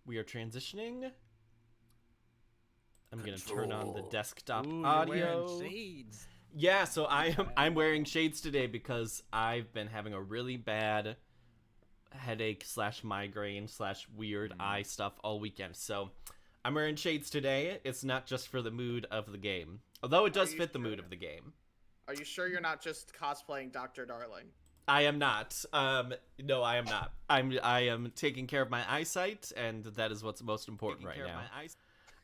We are transitioning. I'm gonna Control. turn on the desktop Ooh, you're wearing audio. shades. Yeah, so I'm wearing shades today because I've been having a really bad headache slash migraine slash weird eye stuff all weekend. So I'm wearing shades today. It's not just for the mood of the game, although it does fit the mood of the game. Are you sure you're not just cosplaying Dr. Darling? I am not. No, I am not. I am taking care of my eyesight, and that is what's most important right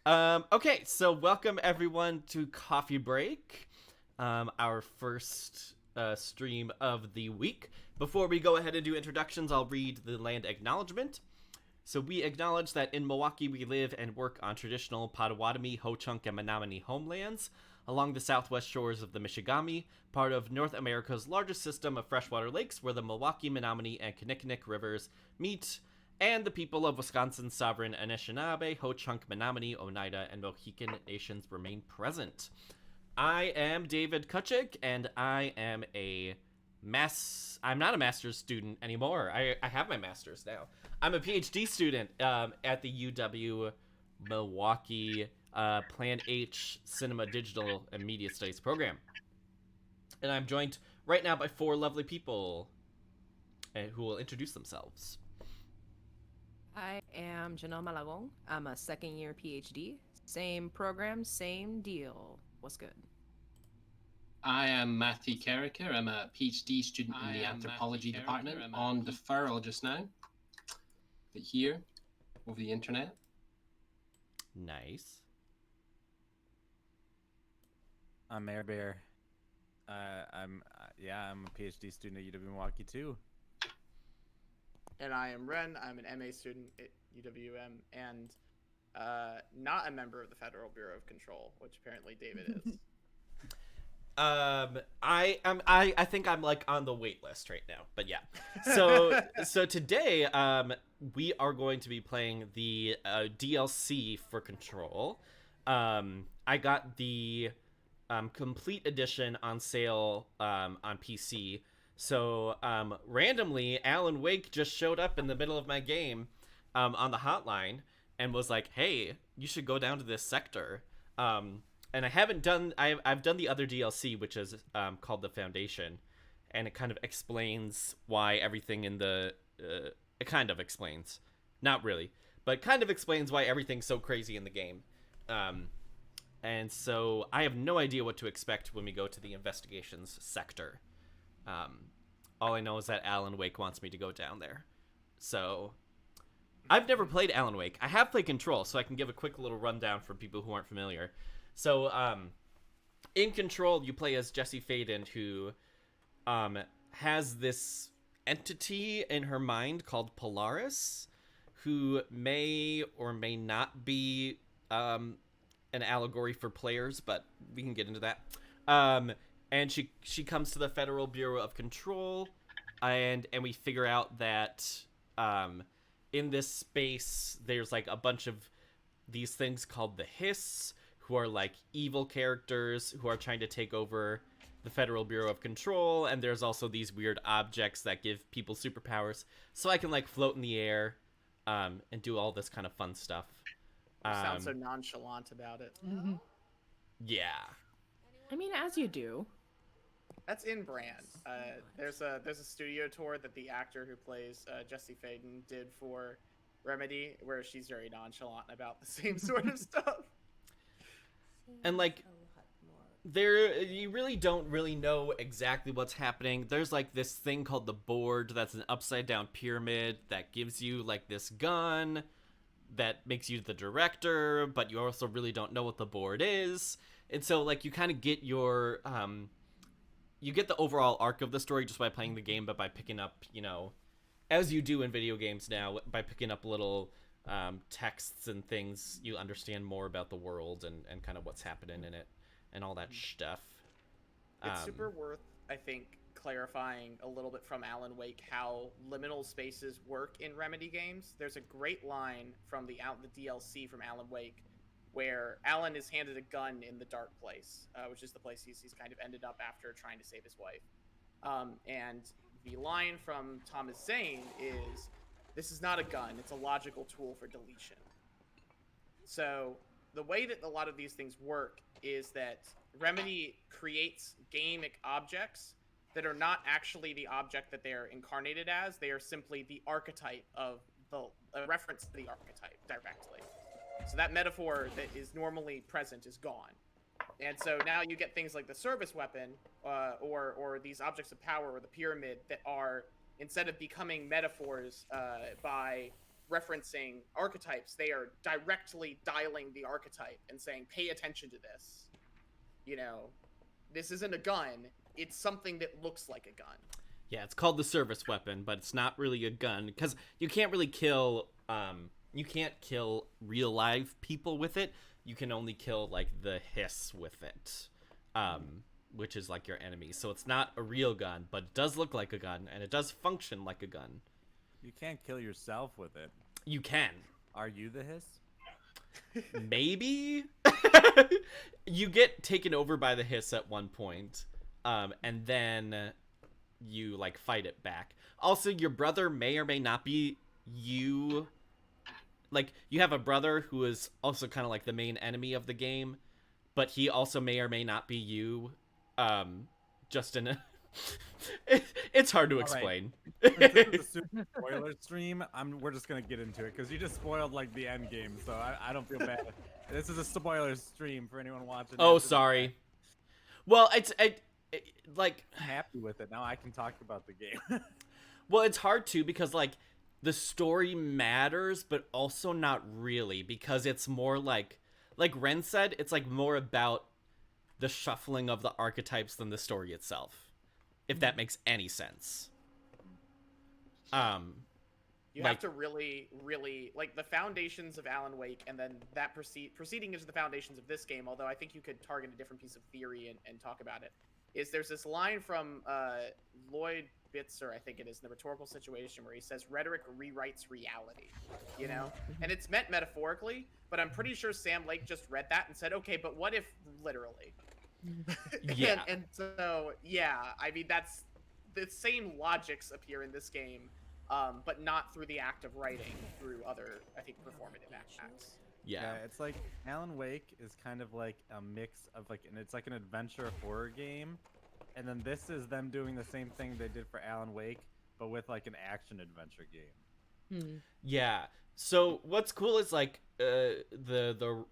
now. Okay, so welcome everyone to Coffee Break, our first stream of the week. Before we go ahead and do introductions, I'll read the land acknowledgement. So we acknowledge that in Milwaukee we live and work on traditional Potawatomi, Ho-Chunk, and Menominee homelands along the southwest shores of the Michigami, part of North America's largest system of freshwater lakes where the Milwaukee, Menominee, and Kinnickinnic rivers meet, and the people of Wisconsin's sovereign Anishinaabe, Ho-Chunk, Menominee, Oneida, and Mohican nations remain present. I am David Kuchik, and I am I'm not a master's student anymore. I have my master's now. I'm a PhD student at the UW Milwaukee Plan H Cinema Digital and Media Studies program. And I'm joined right now by four lovely people who will introduce themselves. I am Janelle Malagong. I'm a second year PhD. Same program, same deal. What's good? I am Matthew Carricker. I'm a PhD student in the anthropology department on deferral just now, but here over the internet. Nice. I'm Air Bear. I'm a PhD student at UW Milwaukee too. And I am Ren. I'm an MA student at UWM and not a member of the Federal Bureau of Control, which apparently David is. I think I'm like on the wait list right now, but yeah. So today we are going to be playing the DLC for Control. I got the complete edition on sale on PC. So randomly, Alan Wake just showed up in the middle of my game on the hotline and was like, "Hey, you should go down to this sector." And I haven't done. I've done the other DLC, which is called the Foundation, and it kind of explains why everything in the. It kind of explains, not really, but kind of explains why everything's so crazy in the game. And so I have no idea what to expect when we go to the investigations sector. All I know is that Alan Wake wants me to go down there. So I've never played Alan Wake. I have played Control, so I can give a quick little rundown for people who aren't familiar. So, in Control, you play as Jesse Faden, who has this entity in her mind called Polaris, who may or may not be an allegory for players, but we can get into that. And she comes to the Federal Bureau of Control, and we figure out that in this space, there's like a bunch of these things called the Hiss, who are like evil characters who are trying to take over the Federal Bureau of Control, and there's also these weird objects that give people superpowers, so I can like float in the air and do all this kind of fun stuff. You sound so nonchalant about it. Yeah. I mean, as you do. That's in brand. There's a studio tour that the actor who plays Jesse Faden did for Remedy, where she's very nonchalant about the same sort of stuff. And like you really don't really know exactly what's happening. There's like this thing called the board that's an upside down pyramid that gives you like this gun that makes you the director, but you also really don't know what the board is. And so like you kind of get your you get the overall arc of the story just by playing the game, but by picking up, as you do in video games now, by picking up little texts and things, you understand more about the world and kind of what's happening in it and all that stuff. It's super worth, I think, clarifying a little bit from Alan Wake how liminal spaces work in Remedy games. There's a great line from the DLC from Alan Wake where Alan is handed a gun in the dark place, which is the place he's kind of ended up after trying to save his wife. And the line from Thomas Zane is, This is not a gun. It's a logical tool for deletion. So the way that a lot of these things work is that Remedy creates game objects that are not actually the object that they're incarnated as. They are simply the archetype of a reference to the archetype directly. So that metaphor that is normally present is gone. And so now you get things like the service weapon or these objects of power or the pyramid that are, instead of becoming metaphors by referencing archetypes, they are directly dialing the archetype and saying, pay attention to this. You know, this isn't a gun. It's something that looks like a gun. Yeah, it's called the service weapon, but it's not really a gun because you can't really kill real live people with it. You can only kill like the hiss with it, which is like your enemy. So it's not a real gun, but it does look like a gun and it does function like a gun. You can't kill yourself with it. You can. Are you the hiss? Maybe. You get taken over by the hiss at one point, and then you like fight it back. Also, your brother may or may not be you. Like, you have a brother who is also kind of like the main enemy of the game, but he also may or may not be you. Just in a it's hard to explain. Right. This is a super spoiler stream. We're just gonna get into it because you just spoiled like the end game, so I don't feel bad. This is a spoiler stream for anyone watching. Oh, sorry. Well, it's like I'm happy with it now. I can talk about the game. Well, it's hard to because like the story matters, but also not really because it's more like Ren said, it's like more about the shuffling of the archetypes than the story itself, if that makes any sense. You have to really, really, like, the foundations of Alan Wake, and then that proceeding into the foundations of this game, although I think you could target a different piece of theory and talk about it, is there's this line from Lloyd Bitzer, I think it is, in the Rhetorical Situation, where he says, rhetoric rewrites reality, you know? And it's meant metaphorically, but I'm pretty sure Sam Lake just read that and said, okay, but what if literally? Yeah. and so, yeah, I mean, that's the same logics appear in this game, but not through the act of writing, through other, I think, performative acts. Yeah. It's like Alan Wake is kind of like a mix of like, and it's like an adventure horror game, and then this is them doing the same thing they did for Alan Wake, but with like an action adventure game. Yeah. So what's cool is like the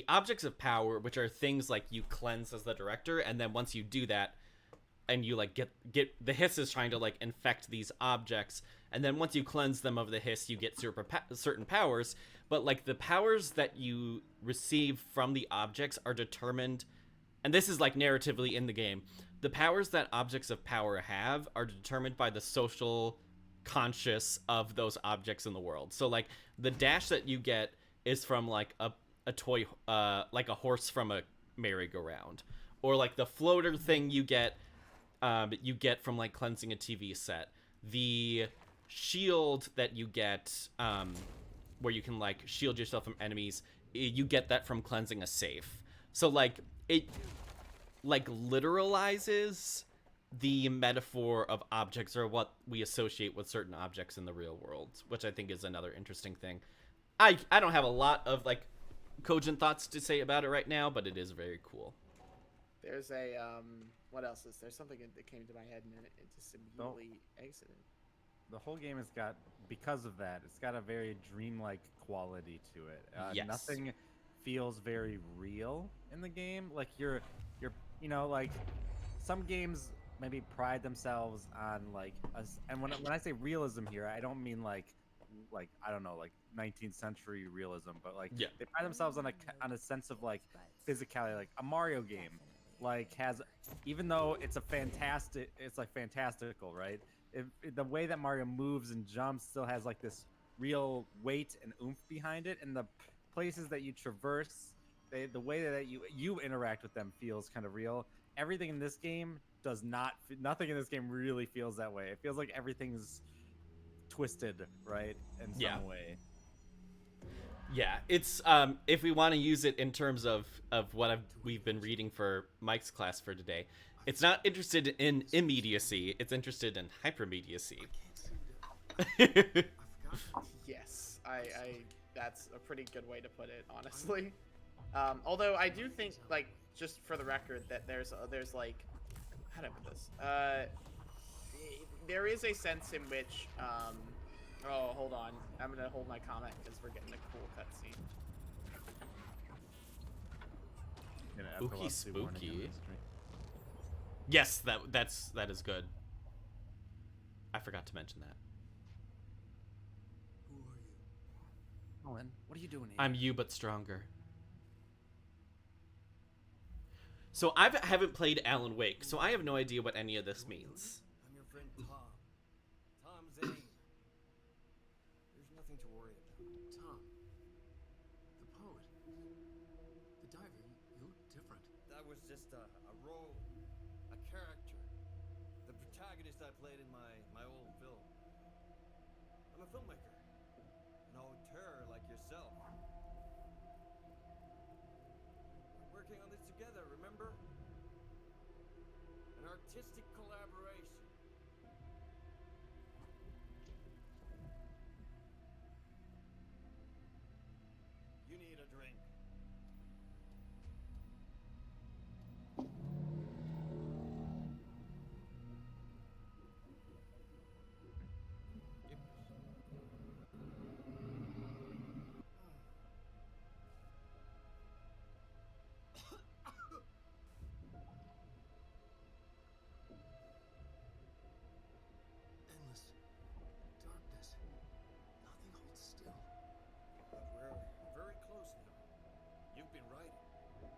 objects of power, which are things like you cleanse as the director, and then once you do that, and you like get the hiss is trying to like infect these objects, and then once you cleanse them of the hiss, you get certain powers. But like the powers that you receive from the objects are determined, and this is like narratively in the game, the powers that objects of power have are determined by the social conscious of those objects in the world. So like the dash that you get is from like a toy, like a horse from a merry-go-round, or like the floater thing you get from like cleansing a TV set. The shield that you get, where you can like shield yourself from enemies, you get that from cleansing a safe. So like it like literalizes the metaphor of objects, or what we associate with certain objects in the real world, which I think is another interesting thing. I don't have a lot of like cogent thoughts to say about it right now, but it is very cool. There's a what else is there? Something that came to my head and then it just immediately exited. The whole game has got, because of that, it's got a very dreamlike quality to it. Yes. Nothing feels very real in the game. Like you're, you know, like some games maybe pride themselves on like and when I say realism here, I don't mean like I don't know, like 19th century realism, but like they pride themselves on a sense of like physicality. Like a Mario game, like has, even though it's like fantastical, right? The way that Mario moves and jumps still has like this real weight and oomph behind it, and the places that you traverse, the way that you interact with them feels kind of real. Everything in this game does not. Nothing in this game really feels that way. It feels like everything's twisted, right, in some way. Yeah, it's if we want to use it in terms of what we've been reading for Mike's class for today, it's not interested in immediacy, it's interested in hypermediacy. Yes, I that's a pretty good way to put it, honestly. Although I do think, like, just for the record, that there's like, how do I put this? There is a sense in which, oh, hold on, I'm gonna hold my comment because we're getting a cool cutscene. Spooky, spooky. Yes, that is good. I forgot to mention that. Who are you? Owen, what are you doing here? I'm you, but stronger. So I haven't played Alan Wake, so I have no idea what any of this means. I'm your friend Tom. Tom Zane. There's nothing to worry about. Tom. The poet. The diver. You look different. That was just a role. A character. The protagonist I played in my old film. I'm a filmmaker. An auteur like yourself. We're working on this together, remember? An artistic collaboration. You need a drink. Endless darkness. Nothing holds still. But we're very close now. You've been writing. You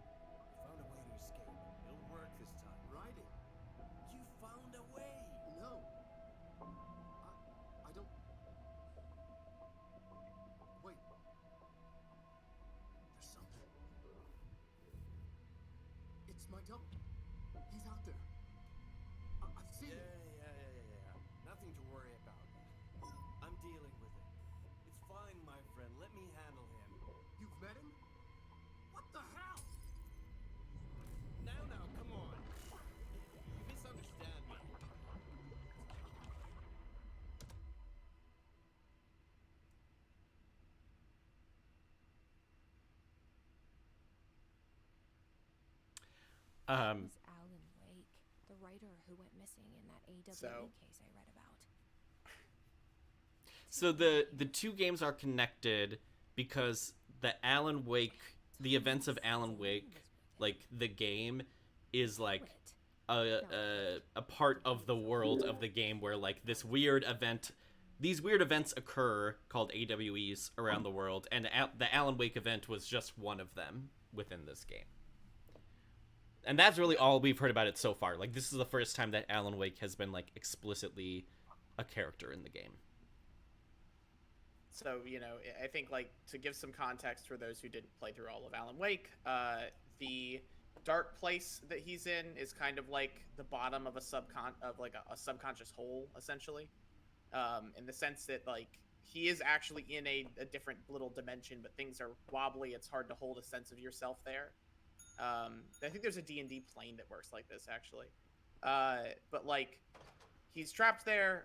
found a way to escape. It'll work this time. Writing? You found a way! No. I don't... Wait. There's something. It's my double. He's out there. I've seen him. Yeah. Nothing to worry about. I'm dealing with it. It's fine, my friend. Let me handle him. You've met him? What the hell? Now, come on. You misunderstand me. Was Alan Wake, the writer who went missing in that AWE case I read about. So the two games are connected because the events of Alan Wake, like the game, is like a part of the world of the game where like these weird events occur called AWEs around the world, and the Alan Wake event was just one of them within this game. And that's really all we've heard about it so far. Like, this is the first time that Alan Wake has been, like, explicitly a character in the game. So, you know, I think, like, to give some context for those who didn't play through all of Alan Wake, the dark place that he's in is kind of like the bottom of a subconscious hole, essentially. In the sense that, like, he is actually in a different little dimension, but things are wobbly. It's hard to hold a sense of yourself there. I think there's a D&D plane that works like this, actually. But, like, he's trapped there.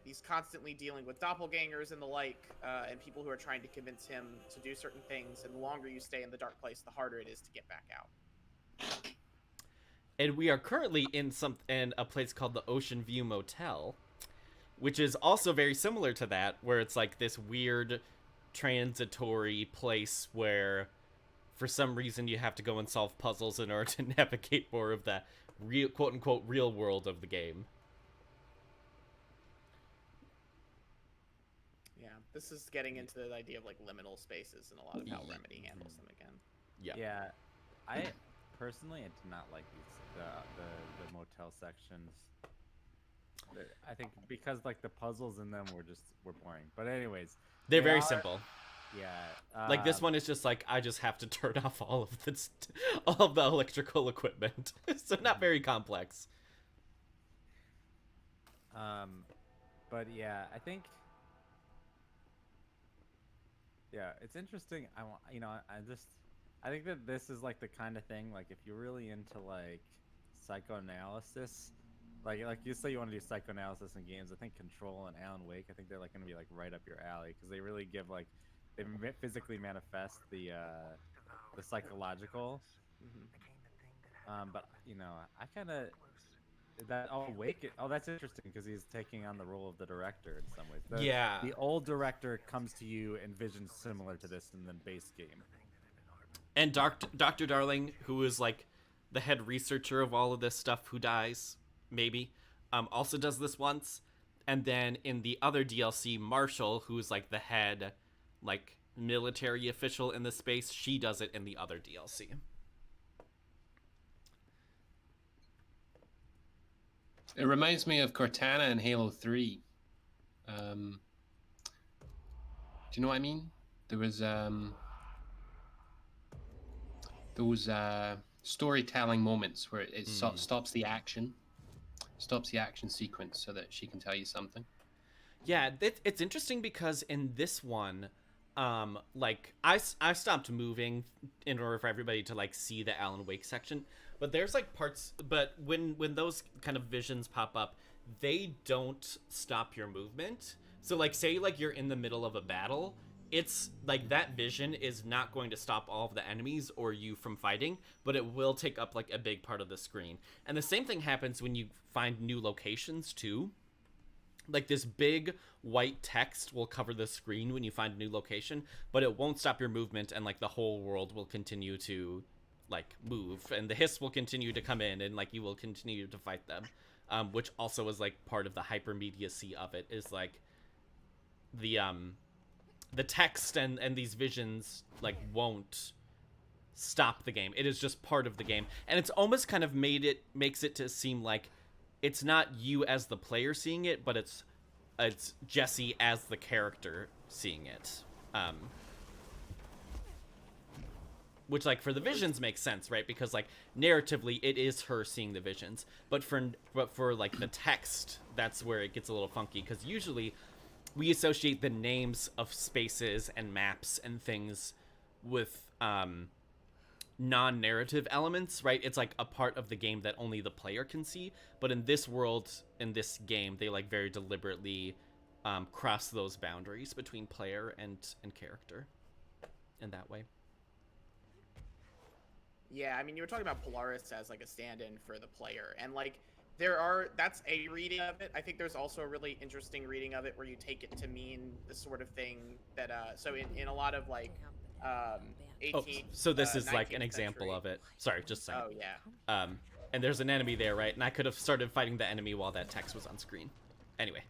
He's constantly dealing with doppelgangers and the like, and people who are trying to convince him to do certain things. And the longer you stay in the dark place, the harder it is to get back out. And we are currently in a place called the Ocean View Motel, which is also very similar to that, where it's like this weird transitory place where for some reason you have to go and solve puzzles in order to navigate more of the real, quote-unquote, real world of the game. Yeah, this is getting into the idea of, like, liminal spaces and a lot of how Remedy handles them again. Yeah, I personally did not like the motel sections. I think because, like, the puzzles in them were boring. But anyways, they're very simple. Yeah, like this one is just like I just have to turn off all of the electrical equipment, so not very complex. But yeah, I think it's interesting. I think that this is like the kind of thing, like if you're really into like psychoanalysis, Like you say you want to do psychoanalysis in games. I think Control and Alan Wake, I think they're like going to be like right up your alley because they really give like they physically manifest the psychological. But you know, I kind of that Wake. Oh, that's interesting because he's taking on the role of the director in some ways. Yeah. The old director comes to you in visions similar to this in the base game. And Dr. Darling, who is like the head researcher of all of this stuff, who dies, maybe, also does this once. And then in the other DLC, Marshall, who's like the head, like military official in the space, she does it in the other DLC. It reminds me of Cortana in Halo 3. Do you know what I mean? There was those storytelling moments where it stops the action sequence so that she can tell you something. Yeah, it's interesting because in this one, like I stopped moving in order for everybody to like see the Alan Wake section, but there's like parts. But when those kind of visions pop up, they don't stop your movement. So like say like you're in the middle of a battle, it's like that vision is not going to stop all of the enemies or you from fighting, but it will take up like a big part of the screen. And the same thing happens when you find new locations too. Like this big white text will cover the screen when you find a new location, but it won't stop your movement, and like the whole world will continue to like move, and the hiss will continue to come in, and like you will continue to fight them, which also is like part of the hypermediacy of it, is like the text and these visions like won't stop the game. It is just part of the game, and it's almost kind of makes it to seem like it's not you as the player seeing it, but it's Jessie as the character seeing it. Which like for the visions makes sense, right? Because like narratively it is her seeing the visions, but for like the text, that's where it gets a little funky, because usually we associate the names of spaces and maps and things with non-narrative elements, right? It's like a part of the game that only the player can see, but in this world, in this game, they like very deliberately cross those boundaries between player and character in that way. Yeah, I mean, you were talking about Polaris as like a stand-in for the player, and like that's a reading of it. I think there's also a really interesting reading of it where you take it to mean the sort of thing that so in a lot of like 18th, so this is like an example of it. Sorry, just saying. Oh yeah. And there's an enemy there, right? And I could have started fighting the enemy while that text was on screen. Anyway.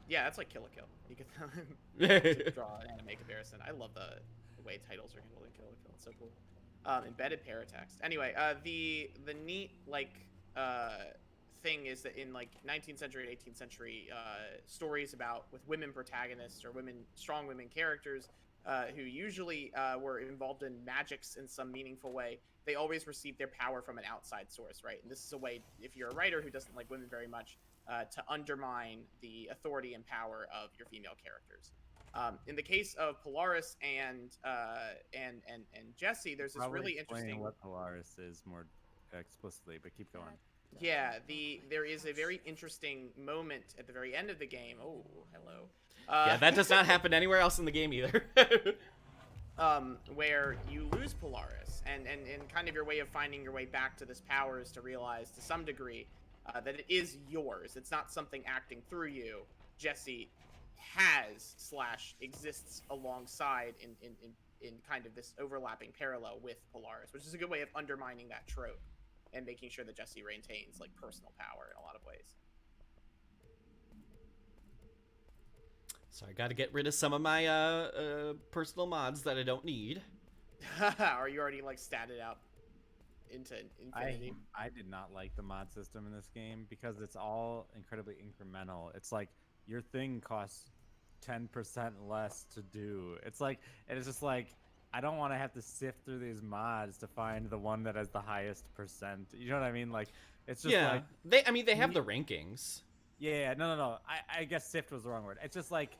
Yeah, that's like Kill la Kill. You could draw an anime comparison. I love the way titles are handled in Kill la Kill. It's so cool. Embedded paratext. Anyway, the neat like thing is that in like 19th century and 18th century stories about with women protagonists or strong women characters who usually were involved in magics in some meaningful way, they always received their power from an outside source, right? And this is a way, if you're a writer who doesn't like women very much, to undermine the authority and power of your female characters. In the case of Polaris and Jessie, there's this really interesting. What Polaris is more explicitly, but keep going. Yeah, there is a very interesting moment at the very end of the game. Oh, hello. Yeah, that does not happen anywhere else in the game either. Where you lose Polaris, and kind of your way of finding your way back to this power is to realize to some degree that it is yours. It's not something acting through you. Jessie exists alongside in kind of this overlapping parallel with Polaris, which is a good way of undermining that trope and making sure that Jessie maintains like personal power in a lot of ways. So I got to get rid of some of my personal mods that I don't need. Are you already like statted out into infinity? I did not like the mod system in this game because it's all incredibly incremental. It's like your thing costs 10% less to do. It's just like I don't want to have to sift through these mods to find the one that has the highest percent. You know what I mean? Like it's just like they have the rankings. Yeah, no. I guess sift was the wrong word. It's just like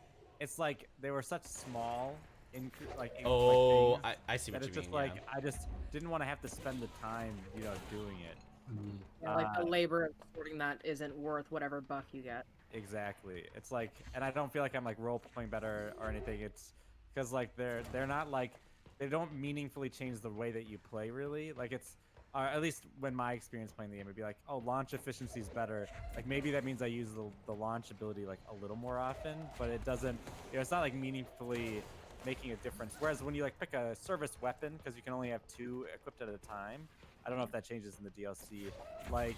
they were such small things I see what you mean. It's just like I just didn't want to have to spend the time, doing it. Yeah, like the labor of supporting that isn't worth whatever buff you get. Exactly. It's like, and I don't feel like I'm like role playing better or anything. It's because like they're not like they don't meaningfully change the way that you play really. Like it's at least when my experience playing the game would be like, oh, launch efficiency is better. Like maybe that means I use the launch ability like a little more often, but it doesn't. It's not like meaningfully making a difference. Whereas when you like pick a service weapon, because you can only have 2 equipped at a time. I don't know if that changes in the DLC. Like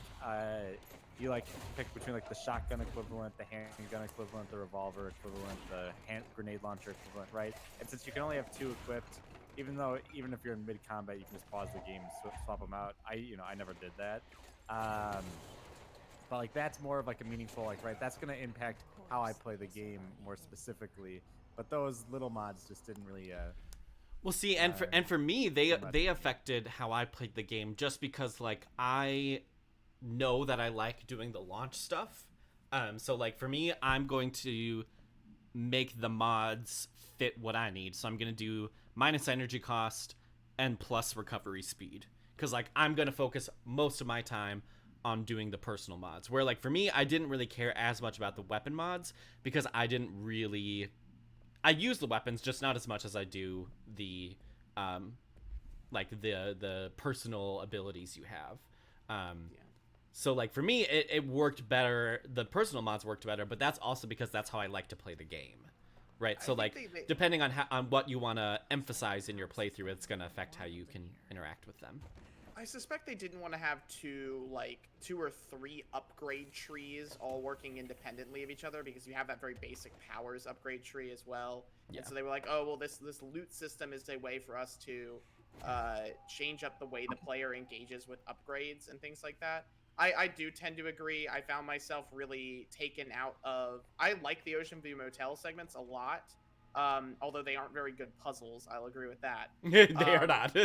you like pick between like the shotgun equivalent, the handgun equivalent, the revolver equivalent, the hand grenade launcher equivalent, right? And since you can only have 2 equipped, even if you're in mid combat, you can just pause the game and swap them out. I never did that. But like that's more of like a meaningful like right. That's gonna impact how I play the game more specifically. But those little mods just didn't really. Well, see, and for me, they affected how I played the game just because like I know that I like doing the launch stuff. So like for me, I'm going to make the mods fit what I need. So I'm going to do minus energy cost and plus recovery speed. Because like I'm going to focus most of my time on doing the personal mods. Where like for me, I didn't really care as much about the weapon mods because I use the weapons just not as much as I do the like the personal abilities you have. So like for me it worked better, the personal mods worked better, but that's also because that's how I like to play the game, right? So like depending on what you want to emphasize in your playthrough, it's going to affect how you can interact with them. I suspect they didn't want to have 2 or 3 upgrade trees all working independently of each other, because you have that very basic powers upgrade tree as well. Yeah. And so they were like, oh, well, this loot system is a way for us to change up the way the player engages with upgrades and things like that. I do tend to agree. I found myself really taken out of... I like the Ocean View Motel segments a lot, although they aren't very good puzzles. I'll agree with that. They are not.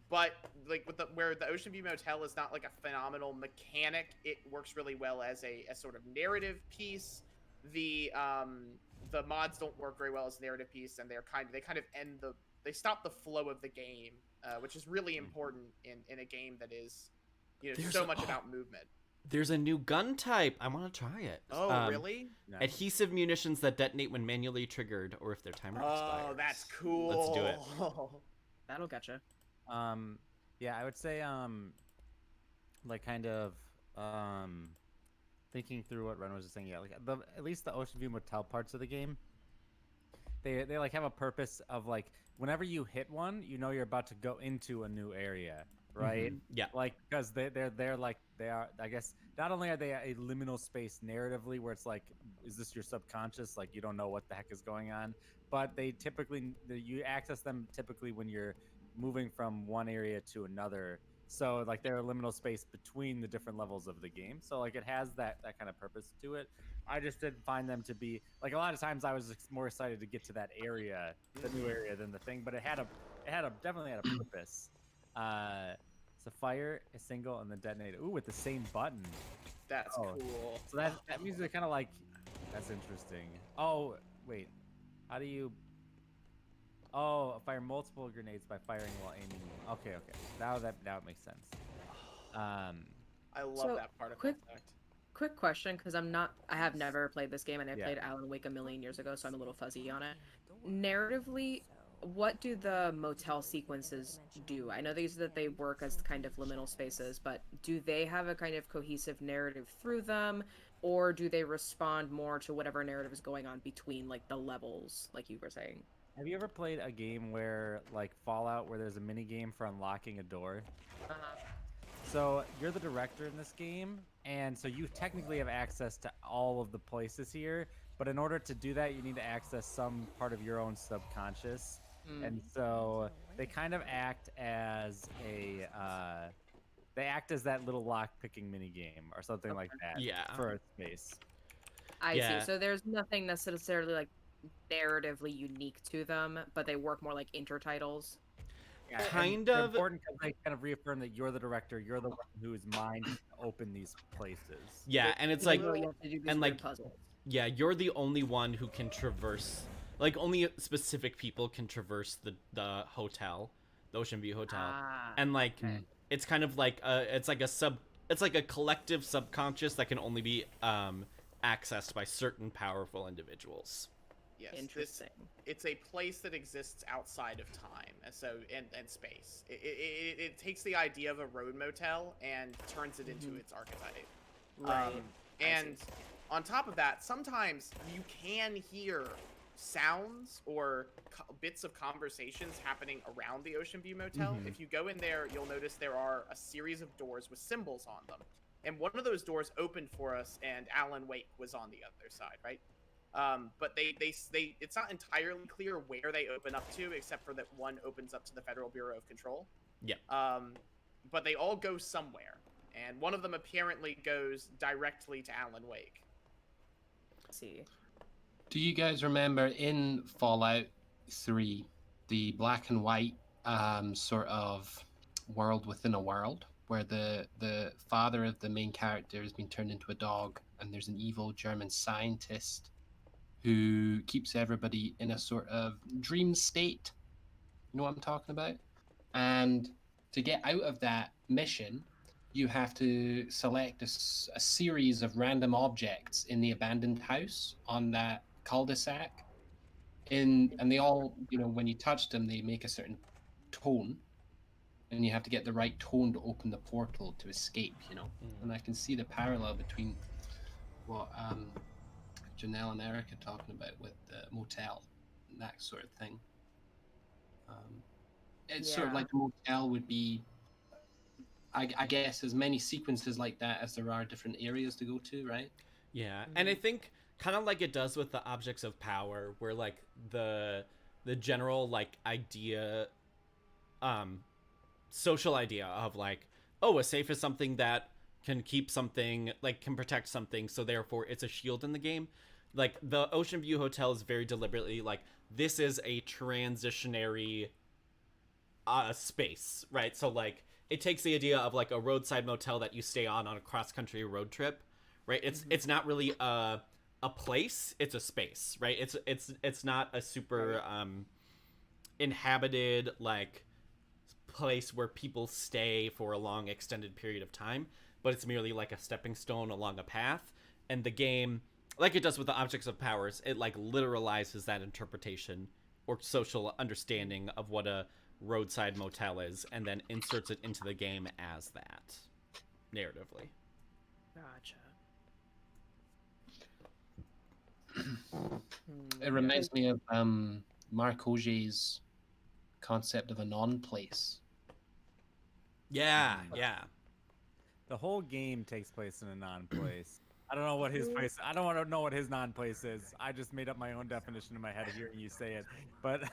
But like where the Ocean View Motel is not like a phenomenal mechanic, it works really well as a sort of narrative piece. The mods don't work very well as a narrative piece, and they kind of they stop the flow of the game, which is really important in a game that is so much about movement. There's a new gun type. I want to try it. Oh, really? Nice. Adhesive munitions that detonate when manually triggered or if their timer expires. Oh, that's cool. Let's do it. That'll getcha. Yeah, I would say like kind of thinking through what Ren was just saying. Yeah, like at least the Ocean View Motel parts of the game, they like have a purpose of like whenever you hit one, you're about to go into a new area, right? Mm-hmm. Yeah. Like because they're like they are. I guess not only are they a liminal space narratively where it's like, is this your subconscious? Like you don't know what the heck is going on, but you access them typically when you're moving from one area to another. So like they're a liminal space between the different levels of the game. So like it has that kind of purpose to it. I just didn't find them to be like, a lot of times I was more excited to get to that area, the new area, than the thing. But it definitely had a purpose. So fire, a single, and then detonate. Ooh, with the same button. That's cool. So that means they're kind of like, that's interesting. Oh wait, how do you? Oh, fire multiple grenades by firing while aiming. Okay. Now that makes sense. I love that part of the effect. Quick question, because I have never played this game, and I played Alan Wake a million years ago, so I'm a little fuzzy on it. Narratively, what do the motel sequences do? I know that they work as kind of liminal spaces, but do they have a kind of cohesive narrative through them, or do they respond more to whatever narrative is going on between like the levels, like you were saying? Have you ever played a game where, like Fallout, where there's a mini game for unlocking a door? So you're the director in this game, and so you technically have access to all of the places here, but in order to do that, you need to access some part of your own subconscious. And so they kind of act as that little lock-picking mini game or something like that for a space. I see. So there's nothing necessarily like narratively unique to them, but they work more like intertitles. Yeah, kind of important because they kind of reaffirm that you're the director, you're the one whose mind can open these places. Yeah, and it's like, and like, yeah, you're the only one who can traverse. Like only specific people can traverse the hotel, the Ocean View Hotel, Ah, and like okay. it's kind of like it's like a collective subconscious that can only be accessed by certain powerful individuals. Yes, Interesting. It's a place that exists outside of time, and space. It takes the idea of a road motel and turns it into its archetype. Right. And on top of that, sometimes you can hear sounds or bits of conversations happening around the Ocean View Motel. If you go in there, you'll notice there are a series of doors with symbols on them. And one of those doors opened for us, and Alan Wake was on the other side, right? But they it's not entirely clear where they open up to, except for that one opens up to the Federal Bureau of Control. Yeah. But they all go somewhere, and one of them apparently goes directly to Alan Wake. Let's see. Do you guys remember in Fallout 3, the black and white sort of world within a world, where the father of the main character has been turned into a dog, and there's an evil German scientist who keeps everybody in a sort of dream state? You know what I'm talking about? And to get out of that mission, you have to select a series of random objects in the abandoned house on that cul-de-sac. And they all, when you touch them, they make a certain tone, and you have to get the right tone to open the portal to escape. And I can see the parallel between what Janelle and Erica talking about with the motel and that sort of thing. It's sort of like the motel would be, I guess, as many sequences like that as there are different areas to go to, right? Yeah, and I think kind of like it does with the objects of power, where like the general like idea, social idea of like, oh, a safe is something that can keep something, like can protect something, so therefore it's a shield in the game. Like the Ocean View Hotel is very deliberately like, this is a transitionary space, right? So like it takes the idea of like a roadside motel that you stay on a cross-country road trip, right? It's not really a place, it's a space, right? It's not a super inhabited like place where people stay for a long extended period of time, but it's merely like a stepping stone along a path. And the game, like it does with the objects of powers, it like literalizes that interpretation or social understanding of what a roadside motel is, and then inserts it into the game as that narratively. Gotcha. It reminds me of Mark Auger's concept of a non-place. Yeah. The whole game takes place in a non-place. I don't know what his place. I don't want to know what his non-place is. I just made up my own definition in my head hearing you say it. But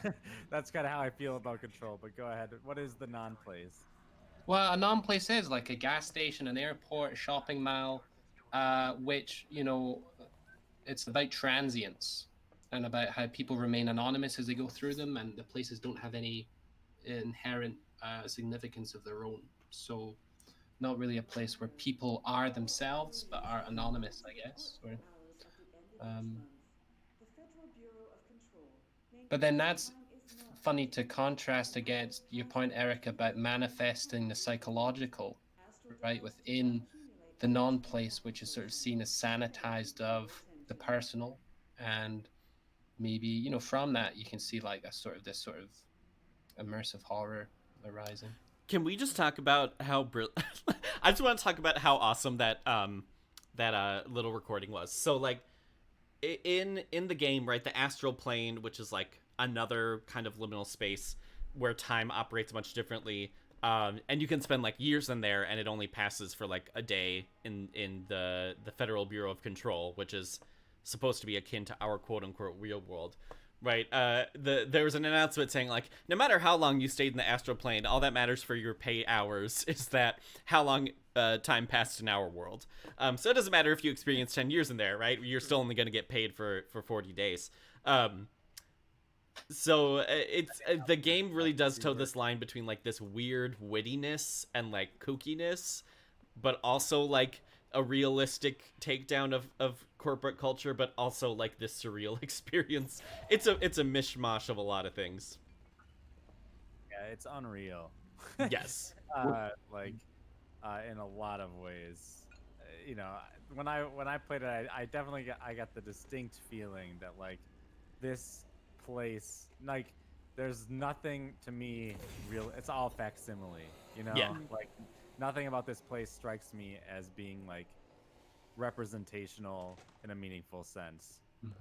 that's kind of how I feel about Control. But go ahead. What is the non-place? Well, a non-place is like a gas station, an airport, a shopping mall, which, it's about transience and about how people remain anonymous as they go through them, and the places don't have any inherent significance of their own. So not really a place where people are themselves, but are anonymous, I guess. But then that's funny to contrast against your point, Eric, about manifesting the psychological, right, within the non-place, which is sort of seen as sanitized of the personal. And maybe, from that, you can see like this sort of immersive horror arising. Can we just talk about how I just want to talk about how awesome that little recording was. So like in the game, right, the astral plane, which is like another kind of liminal space where time operates much differently, and you can spend like years in there, and it only passes for like a day in the Federal Bureau of Control, which is supposed to be akin to our quote unquote real world. Right, there was an announcement saying like, no matter how long you stayed in the astral plane, all that matters for your pay hours is that how long time passed in our world. So it doesn't matter if you experience 10 years in there, right? You're still only going to get paid for 40 days. So it's the game really does toe this line between like this weird wittiness and like kookiness, but also like a realistic takedown of corporate culture, but also like this surreal experience. It's a mishmash of a lot of things. Yeah, it's unreal. Yes. Like in a lot of ways. You know, when I played it, I definitely got the distinct feeling that like this place, like there's nothing to me real. It's all facsimile. You know, Yeah. like nothing about this place strikes me as being like representational in a meaningful sense. Mhm.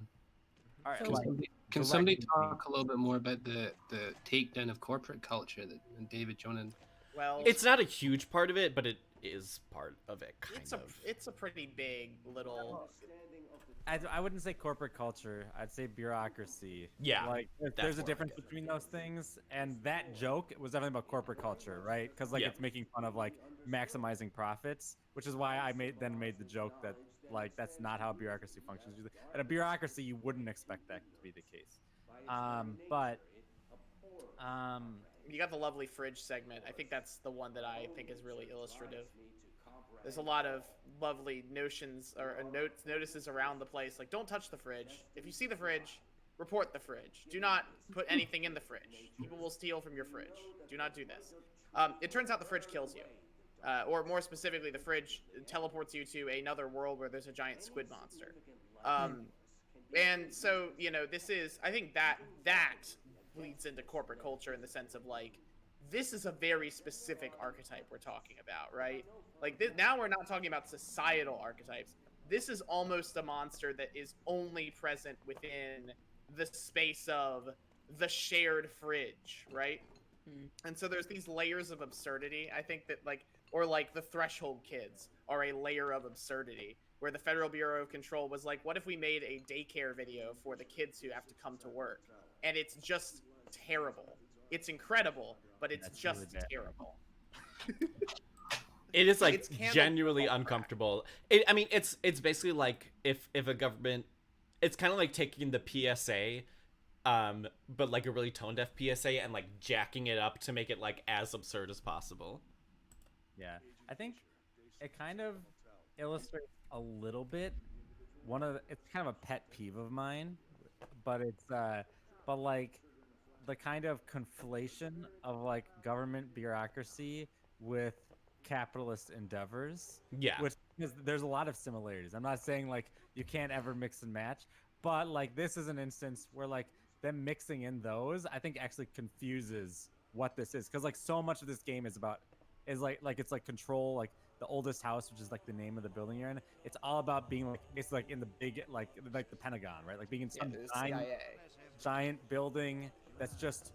All right, So- like, Can somebody directly- talk a little bit more about the takedown of corporate culture that David Jonan? Well, It's not a huge part of it, but it is part of it, kind it's of. a pretty big little. I wouldn't say corporate culture. I'd say bureaucracy. Yeah, like that's there's a more difference like it. between those things, and that joke was definitely about corporate culture, right? Because like Yeah. it's making fun of like maximizing profits, which is why I made the joke that like that's not how bureaucracy functions. At a bureaucracy, you wouldn't expect that to be the case. But You got the lovely fridge segment. I think that's the one that I think is really illustrative. There's a lot of lovely notions or notices around the place, like don't touch the fridge. If you see the fridge, report the fridge. Do not put anything in the fridge. People will steal from your fridge. Do not do this. It turns out the fridge kills you. Or more specifically, the fridge teleports you to another world where there's a giant squid monster. And so, you know, this is, I think that leads into corporate culture in the sense of like, this is a very specific archetype we're talking about, right? Like now we're not talking about societal archetypes. This is almost a monster that is only present within the space of the shared fridge, right? And so there's these layers of absurdity. I think that like, or like the Threshold kids are a layer of absurdity where the Federal Bureau of Control was like, what if we made a daycare video for the kids who have to come to work? And it's just terrible. It's incredible, but it's That's just really bad. terrible. It is like It's candle genuinely crack. uncomfortable. I mean, it's basically like if a government, it's kind of like taking the PSA, but like a really tone deaf PSA and like jacking it up to make it like as absurd as possible. Yeah, I think it kind of illustrates a little bit it's kind of a pet peeve of mine, but but like the kind of conflation of like government bureaucracy with capitalist endeavors. Yeah. Which is, there's a lot of similarities. I'm not saying like you can't ever mix and match, but like this is an instance where like them mixing in those, I think actually confuses what this is, because like so much of this game is like it's like control, like the oldest house, which is like the name of the building you're in. It's all about being like it's like in the big like the Pentagon, right? Like being in some the giant building that's just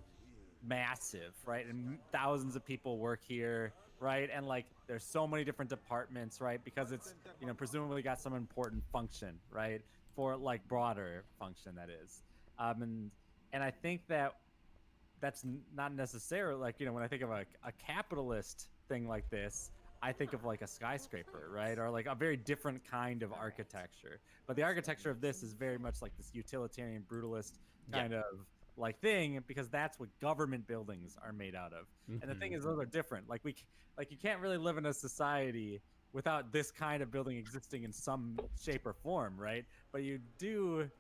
massive, right? And thousands of people work here, right? And like there's so many different departments, right? Because it's, you know, presumably got some important function, right? For like broader function, that is. And I think that's not necessarily like, you know, when I think of a capitalist thing like this, I think of like a skyscraper, right? Or like a very different kind of architecture. But the architecture of this is very much like this utilitarian brutalist kind of like thing, because that's what government buildings are made out of. And the thing is, those are different. Like you can't really live in a society without this kind of building existing in some shape or form, right? But you do.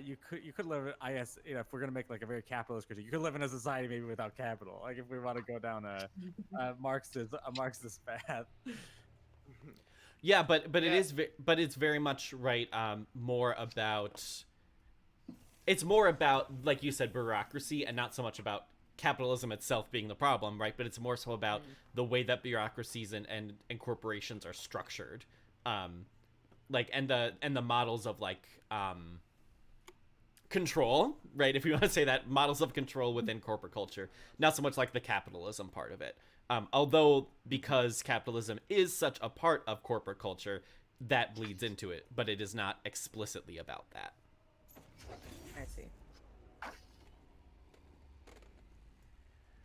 You could live, I guess, you know, if we're gonna make like a very capitalist critique, you could live in a society maybe without capital. Like if we want to go down a Marxist path. Yeah, but it's very much right. It's more about, like you said, bureaucracy, and not so much about capitalism itself being the problem, right? But it's more so about the way that bureaucracies and corporations are structured, like and the models of like control, right? If you want to say that, models of control within corporate culture, not so much like the capitalism part of it. Although because capitalism is such a part of corporate culture, that bleeds into it, but it is not explicitly about that. I see.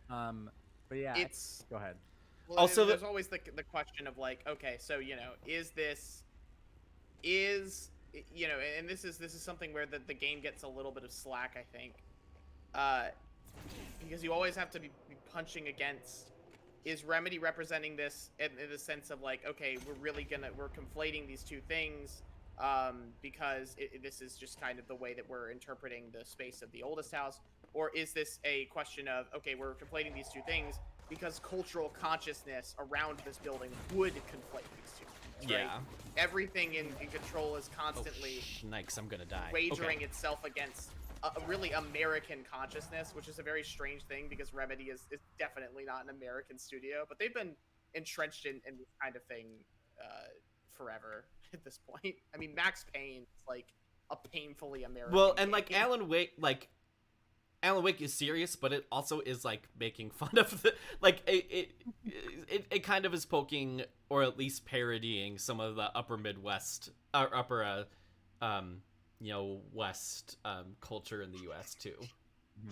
But yeah, It's go ahead. well, Also, there's always the question of like, okay, so you know, is you know, and this is something where the game gets a little bit of slack, I think, because you always have to be punching against. Is Remedy representing this in the sense of like, okay, we're conflating these two things, because this is just kind of the way that we're interpreting the space of the oldest house, Or is this a question of, okay, we're conflating these two things because cultural consciousness around this building would conflate these two things, right? Yeah. Everything in Control is constantly Nikes, I'm gonna die. wagering itself against a really American consciousness, which is a very strange thing because Remedy is definitely not an American studio, but they've been entrenched in this kind of thing forever at this point. I mean, Max Payne is like a painfully American Well, and game. like Alan Wake is serious, but it also is like making fun of the like it kind of is poking or at least parodying some of the upper Midwest or upper West culture in the US too.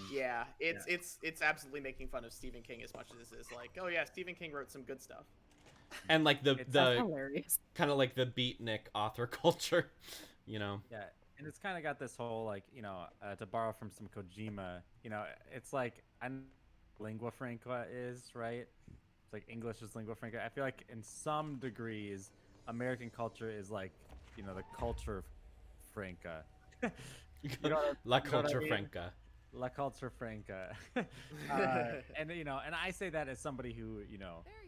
Yeah, it's absolutely making fun of Stephen King as much as it is like, oh yeah, Stephen King wrote some good stuff. And like the hilarious. kind of like the beatnik author culture, you know. Yeah, and it's kind of got this whole like, to borrow from some Kojima, it's like lingua franca is, right? It's like English is lingua franca. I feel like in some degrees, American culture is like, the culture franca. La culture franca. La culture franca. And I say that as somebody who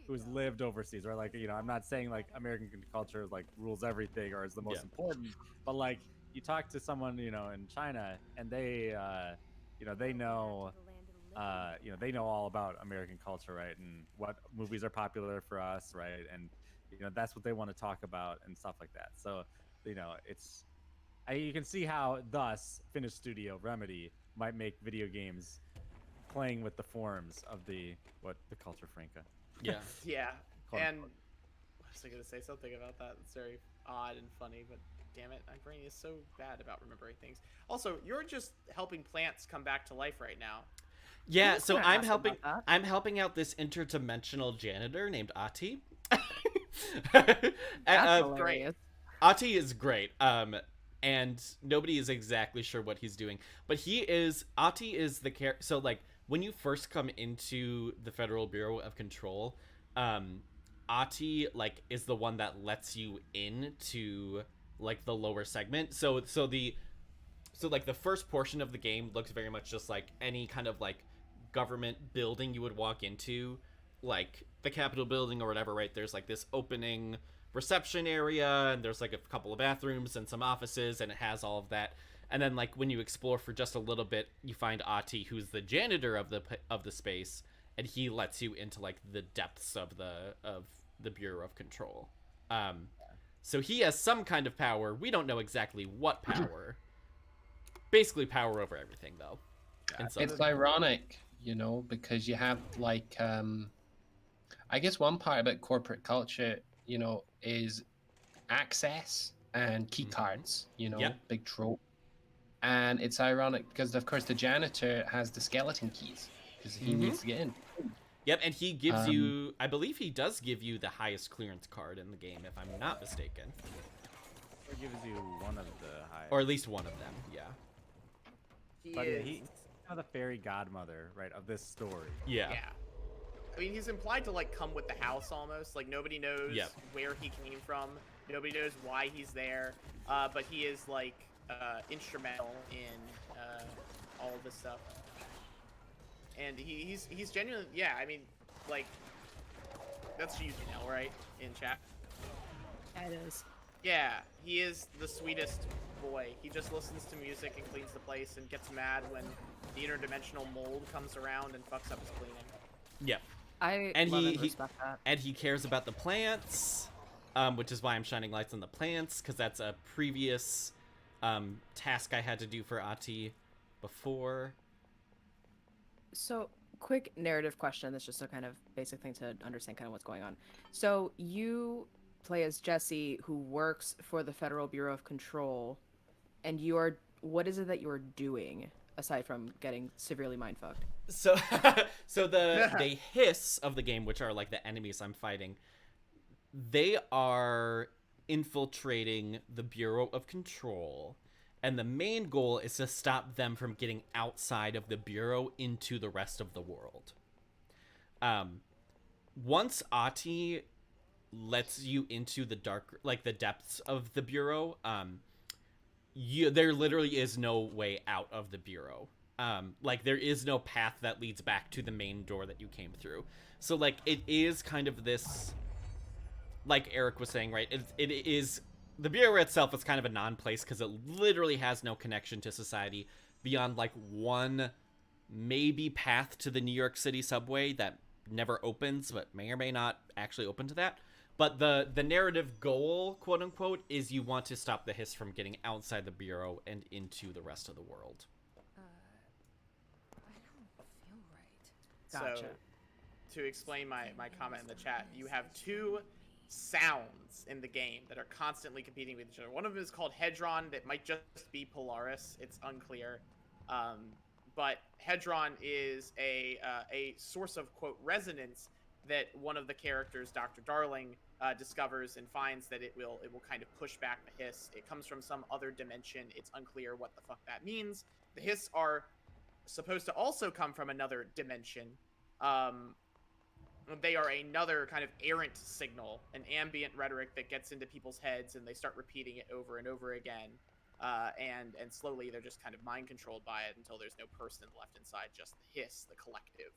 who's lived overseas, right? Like, I'm not saying like American culture like rules everything or is the most important, but like you talk to someone in China and they they know they know all about American culture, right? And what movies are popular for us, right? And that's what they want to talk about and stuff like that. So it's you can see how thus Finnish studio Remedy might make video games playing with the forms of the culture franca. Yeah. Yeah. And I was going to say something about that. It's very odd and funny, but damn it, my brain is so bad about remembering things. Also, you're just helping plants come back to life right now. Yeah, so I'm helping out this interdimensional janitor named Ati. That's hilarious. Ati is great. And nobody is exactly sure what he's doing, but Ati is the character. So like when you first come into the Federal Bureau of Control, Ati like is the one that lets you into like the lower segment. So like the first portion of the game looks very much just like any kind of like government building you would walk into, like the Capitol building or whatever, right? There's like this opening reception area and there's like a couple of bathrooms and some offices and it has all of that. And then like when you explore for just a little bit, you find Ati, who's the janitor of the space, and he lets you into like the depths of the Bureau of Control. So he has some kind of power. We don't know exactly what power. Basically power over everything though. It's ironic, because you have like I guess one part about corporate culture, is access and key cards, big trope. And it's ironic because, of course, the janitor has the skeleton keys because he needs to get in. Yep, and he gives you, I believe he does give you the highest clearance card in the game, if I'm not mistaken. Or gives you one of the highest. Or at least one of them, yeah. He's the fairy godmother, right, of this story. Yeah. I mean, he's implied to like come with the house almost. Like nobody knows where he came from. Nobody knows why he's there. But he is like instrumental in all of this stuff. And he's genuinely, I mean, like that's Yuji now, right? In chat. It is. Yeah, he is the sweetest boy. He just listens to music and cleans the place and gets mad when the interdimensional mold comes around and fucks up his cleaning. Yep. He cares about the plants, which is why I'm shining lights on the plants, because that's a previous task I had to do for Ati before. So, quick narrative question. That's just a kind of basic thing to understand kind of what's going on. So, you play as Jesse, who works for the Federal Bureau of Control, and what is it that you're doing aside from getting severely mindfucked? So the hiss of the game, which are like the enemies I'm fighting, they are infiltrating the Bureau of Control, and the main goal is to stop them from getting outside of the Bureau into the rest of the world. Once Ati lets you into the the depths of the Bureau, there literally is no way out of the Bureau. Like there is no path that leads back to the main door that you came through. So like it is kind of this, like Eric was saying, right? It is, the bureau itself is kind of a non-place because it literally has no connection to society beyond like one maybe path to the New York City subway that never opens, but may or may not actually open to that. But the narrative goal, quote unquote, is you want to stop the Hiss from getting outside the bureau and into the rest of the world. I don't feel right. So, to explain my comment in the chat, you have two sounds in the game that are constantly competing with each other. One of them is called Hedron, that might just be Polaris. It's unclear. But Hedron is a source of, quote, resonance that one of the characters, Dr. Darling, discovers and finds that it will kind of push back the Hiss. It comes from some other dimension. It's unclear what the fuck that means. The Hiss are supposed to also come from another dimension. They are another kind of errant signal, an ambient rhetoric that gets into people's heads and they start repeating it over and over again. And slowly they're just kind of mind controlled by it until there's no person left inside, just the Hiss, the collective.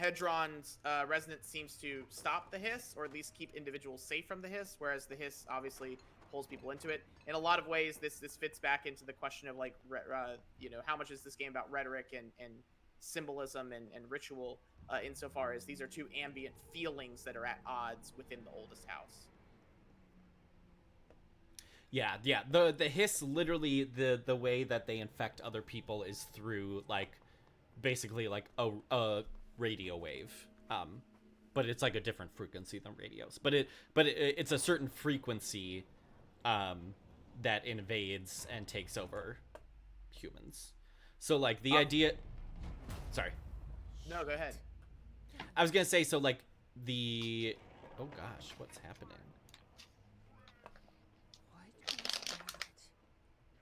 Hedron's resonance seems to stop the Hiss, or at least keep individuals safe from the Hiss, whereas the Hiss obviously pulls people into it. In a lot of ways, this fits back into the question of like, how much is this game about rhetoric and symbolism and ritual, insofar as these are two ambient feelings that are at odds within the oldest house. Yeah. The Hiss, literally, the way that they infect other people is through like basically like a radio wave. But it's like a different frequency than radios. But it's a certain frequency that invades and takes over humans. So like the idea. Sorry. No, go ahead. I was gonna say, so like the. Oh gosh, what's happening? What is that?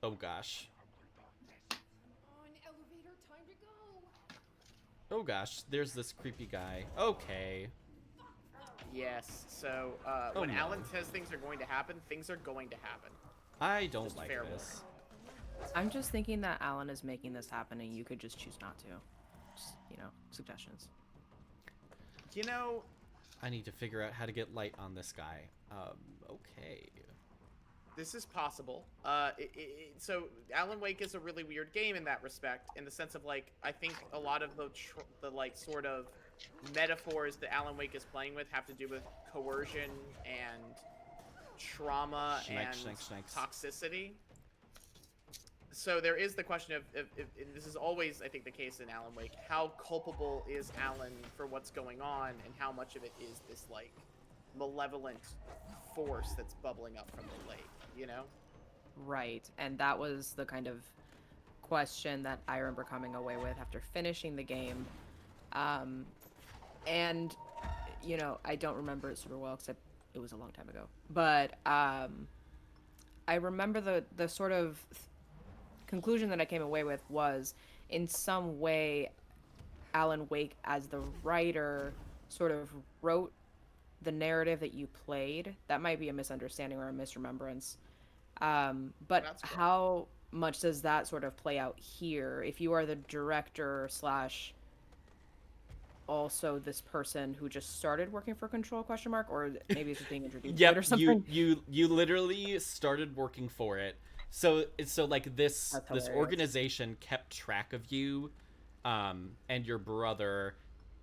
Oh gosh. On elevator, time to go. Oh gosh, there's this creepy guy. Okay. Yes. So Oh, when no. Alan says things are going to happen, things are going to happen. I don't Just like fair this. I'm just thinking that Alan is making this happen and you could just choose not to. Just, suggestions. You know, I need to figure out how to get light on this guy. Okay. this is possible. So Alan Wake is a really weird game in that respect, in the sense of like, I think a lot of the like sort of metaphors that Alan Wake is playing with have to do with coercion and trauma and toxicity. So there is the question of and this is always, I think, the case in Alan Wake, how culpable is Alan for what's going on, and how much of it is this like malevolent force that's bubbling up from the lake, Right, and that was the kind of question that I remember coming away with after finishing the game. And, I don't remember it super well, except it was a long time ago. But I remember the sort of conclusion that I came away with was, in some way, Alan Wake, as the writer, sort of wrote the narrative that you played. That might be a misunderstanding or a misremembrance. But how much does that sort of play out here? If you are the director / also this person who just started working for Control ? Or maybe it's just being introduced to it or something. You literally started working for it. So like this organization kept track of you, and your brother,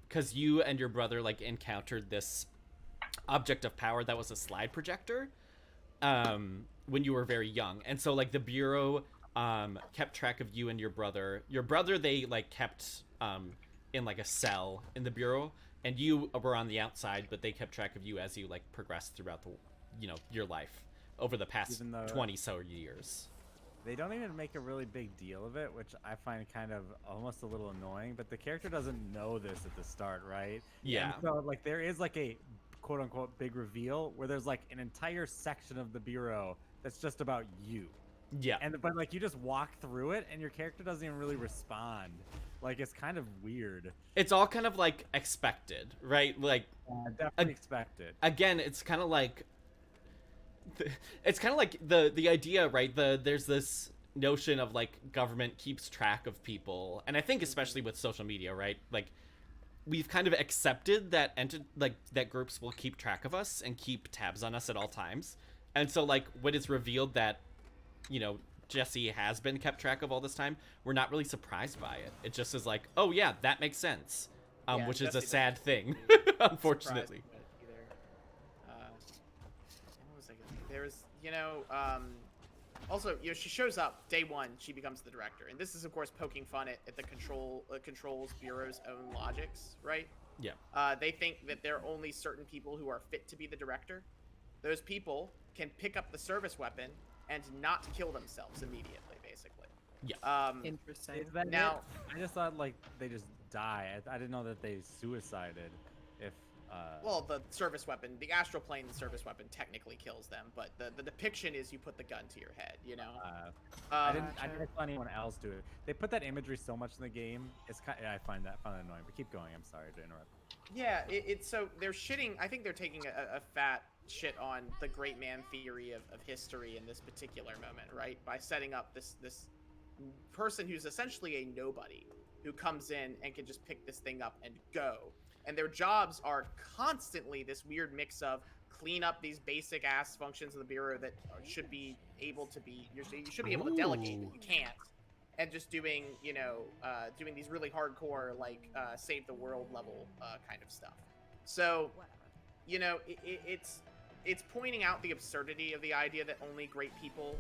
because you and your brother like encountered this object of power that was a slide projector, when you were very young, and so like the bureau kept track of you and your brother. Your brother they like kept in like a cell in the bureau, and you were on the outside, but they kept track of you as you like progressed throughout the your life over the past 20 so years. They don't even make a really big deal of it, which I find kind of almost a little annoying, but the character doesn't know this at the start, right? Yeah. And so like there is like a quote unquote big reveal where there's like an entire section of the bureau that's just about you. Yeah. But like you just walk through it and your character doesn't even really respond. Like it's kind of weird. It's all kind of like expected, right? Like definitely expected. Again, it's kind of like the idea, right? There's this notion of like government keeps track of people, and I think especially with social media, right? Like we've kind of accepted that that groups will keep track of us and keep tabs on us at all times. And so like when it's revealed that, you know, Jesse has been kept track of all this time, we're not really surprised by it. It just is like, oh yeah, that makes sense. Yeah, Which is Jesse a sad thing, unfortunately. What was I gonna say? There was, also, she shows up day one. She becomes the director, and this is, of course, poking fun at the controls bureau's own logics, right? Yeah. They think that there are only certain people who are fit to be the director. Those people can pick up the service weapon and not kill themselves immediately, basically. Yeah. Interesting. Is that Now, I just thought like they just die. I didn't know that they suicided. If well, the service weapon, the astral plane service weapon technically kills them, but the depiction is you put the gun to your head, you know? I didn't saw anyone else do it. They put that imagery so much in the game. It's kind. I find that annoying. But keep going. I'm sorry to interrupt. Yeah, it's so they're shitting. I think they're taking a fat shit on the great man theory of history in this particular moment, right? By setting up this person who's essentially a nobody who comes in and can just pick this thing up and go. And their jobs are constantly this weird mix of clean up these basic ass functions of the bureau that should be able to be, you should be able to delegate, but you can't. And just doing, doing these really hardcore, like, save the world level kind of stuff. So, it's pointing out the absurdity of the idea that only great people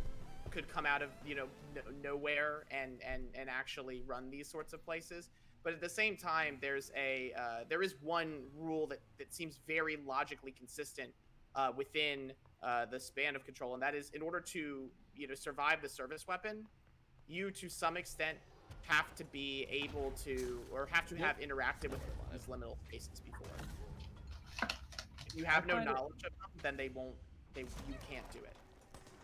could come out of, nowhere and actually run these sorts of places. But at the same time, there is one rule that seems very logically consistent within the span of control, and that is in order to survive the service weapon, you to some extent have to be able to, or have to have interacted with these liminal spaces before. If you have no knowledge of them, then you can't do it.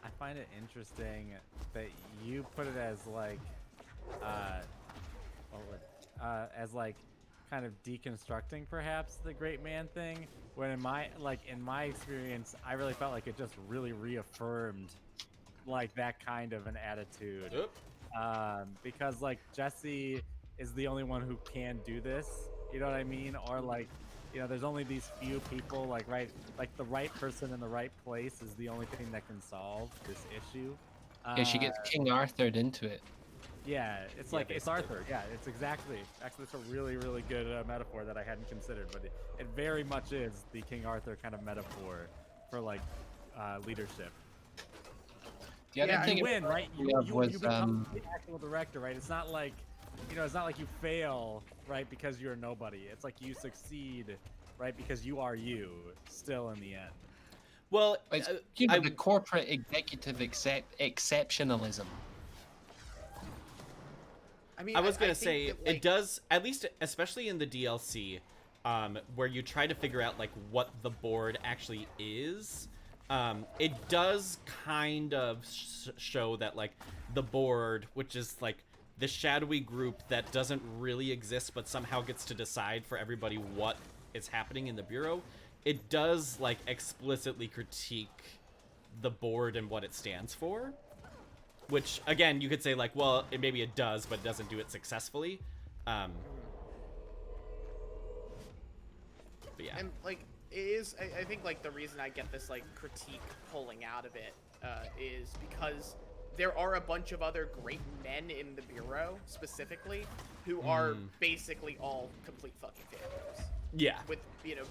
I find it interesting that you put it as like, as like kind of deconstructing perhaps the great man thing, when in my experience, I really felt like it just really reaffirmed like that kind of an attitude. Yep. Because like Jesse is the only one who can do this, you know what I mean? Or like, there's only these few people, like the right person in the right place is the only thing that can solve this issue. Yeah, she gets King Arthured into it. Yeah, it's like it's Arthur. Yeah, it's actually it's a really, really good metaphor that I hadn't considered, but it very much is the King Arthur kind of metaphor for like leadership. Yeah, you win, right? You become the actual director, right? It's not like, it's not like you fail, right, because you're a nobody. It's like you succeed, right, because you are you still in the end. Well, it's the corporate executive exceptionalism. I mean, I was gonna say that, like, it does, at least, especially in the DLC, where you try to figure out like what the board actually is. It does kind of show that like the board, which is like the shadowy group that doesn't really exist but somehow gets to decide for everybody what is happening in the bureau, it does like explicitly critique the board and what it stands for. Which, again, you could say like, well, maybe it does, but it doesn't do it successfully. But yeah. And like, it is, I think like the reason I get this like critique pulling out of it is because there are a bunch of other great men in the bureau specifically who are basically all complete fucking failures. Yeah. With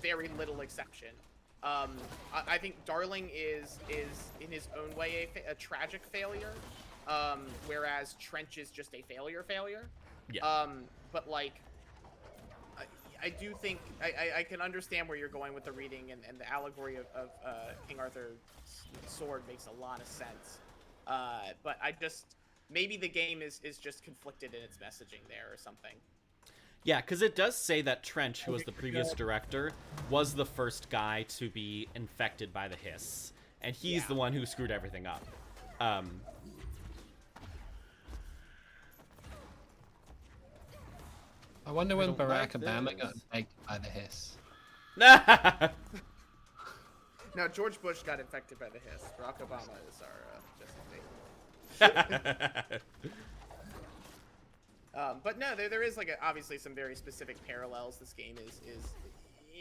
very little exception. I think Darling is in his own way a tragic failure, whereas Trench is just a failure. Yeah. But like, I do think I can understand where you're going with the reading, and the allegory of King Arthur's sword makes a lot of sense. But maybe the game is just conflicted in its messaging there or something. Yeah, because it does say that Trench, who was the previous director, was the first guy to be infected by the hiss, and he's the one who screwed everything up. I wonder when Barack Obama got infected by the hiss. No, George Bush got infected by the hiss. Barack Obama is our justice. But no, there is like obviously some very specific parallels. This game is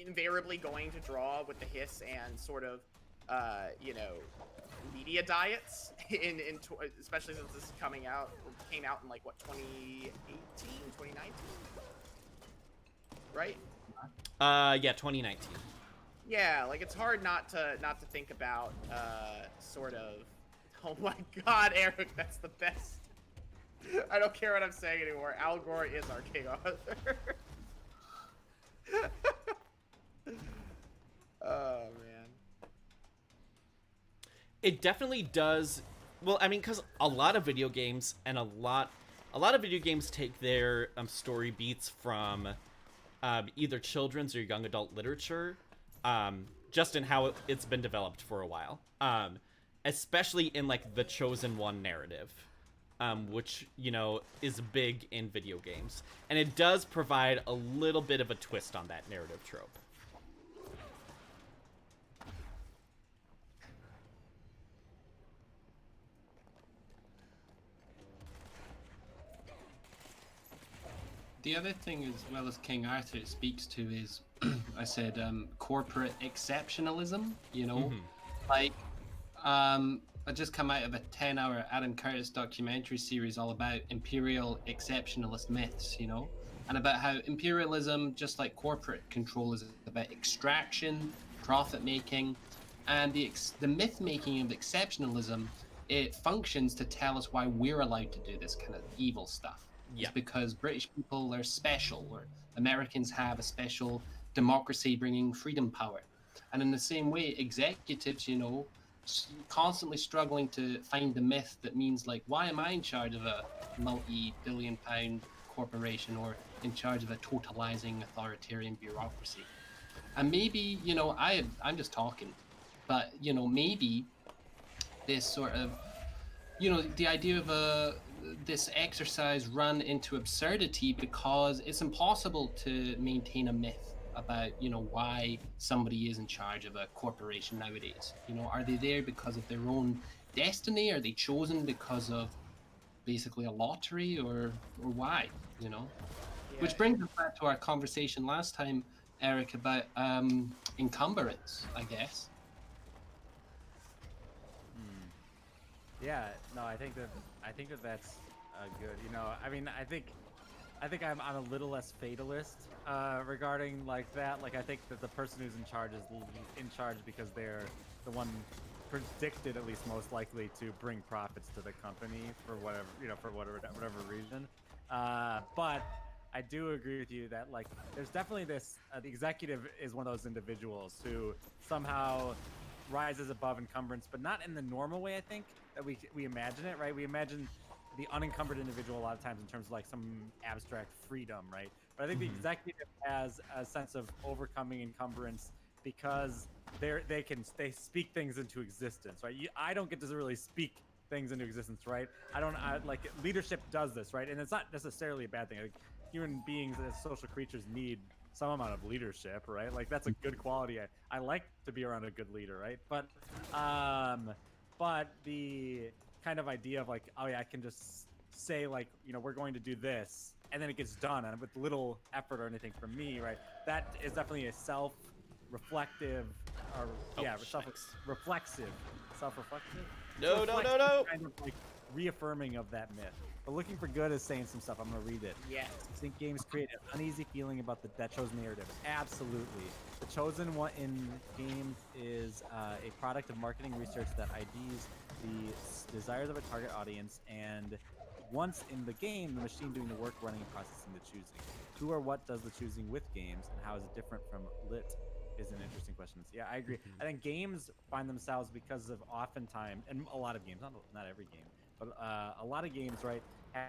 invariably going to draw with the hiss and sort of, you know, media diets especially since this is came out in like what 2018, 2019, right? Yeah, 2019. Yeah, like it's hard not to think about sort of. Oh my God, Eric, that's the best. I don't care what I'm saying anymore. Al Gore is our King Arthur. Oh man. It definitely does. Well, I mean, because a lot of video games and a lot of video games take their story beats from either children's or young adult literature, just in how it's been developed for a while, especially in like the Chosen One narrative, which, you know, is big in video games, and it does provide a little bit of a twist on that narrative trope. The other thing, as well as King Arthur, it speaks to is, I said, corporate exceptionalism. You know, like, I just come out of a 10-hour Adam Curtis documentary series all about imperial exceptionalist myths. You know, and about how imperialism, just like corporate control, is about extraction, profit making, and the myth making of exceptionalism. It functions to tell us why we're allowed to do this kind of evil stuff. Yeah. It's because British people are special, or Americans have a special democracy bringing freedom power. And in the same way, executives, you know, constantly struggling to find the myth that means, like, why am I in charge of a multi-billion-pound corporation or in charge of a totalizing authoritarian bureaucracy? And maybe, you know, I'm just talking, but, you know, maybe this sort of, you know, the idea of this exercise run into absurdity because it's impossible to maintain a myth about, you know, why somebody is in charge of a corporation nowadays. You know, are they there because of their own destiny? Are they chosen because of basically a lottery, or why? You know, Yeah. which brings us back to our conversation last time, Eric, about encumbrance, I guess. Yeah, no, I think that that's good. You know, I mean, I think I'm a little less fatalist regarding like that. Like, I think that the person who's in charge is in charge because they're the one predicted, at least most likely, to bring profits to the company for whatever, you know, for whatever reason. But I do agree with you that, like, there's definitely this. The executive is one of those individuals who somehow rises above encumbrance, but not in the normal way, I think, that we imagine it, right? We imagine the unencumbered individual a lot of times in terms of like some abstract freedom, right? But I think the executive has a sense of overcoming encumbrance because they speak things into existence, right? I don't get to really speak things into existence, right? Like, leadership does this, right? And it's not necessarily a bad thing. Like, human beings as social creatures need some amount of leadership, right? Like, that's a good quality. I like to be around a good leader, right? But the kind of idea of like, oh yeah, I can just say, like, you know, we're going to do this, and then it gets done, and with little effort or anything from me, right? That is definitely a self-reflective, or self-reflexive. No. Kind of like reaffirming of that myth. But looking for good is saying some stuff. I'm going to read it. Yes. I think games create an uneasy feeling about that chosen narrative. Absolutely. The chosen one in games is a product of marketing research that IDs the desires of a target audience, and once in the game, the machine doing the work, running and processing the choosing. Who or what does the choosing with games, and how is it different from lit? Is an interesting question. Yeah, I agree. I think games find themselves, because of oftentimes, and a lot of games, not every game, but a lot of games, right,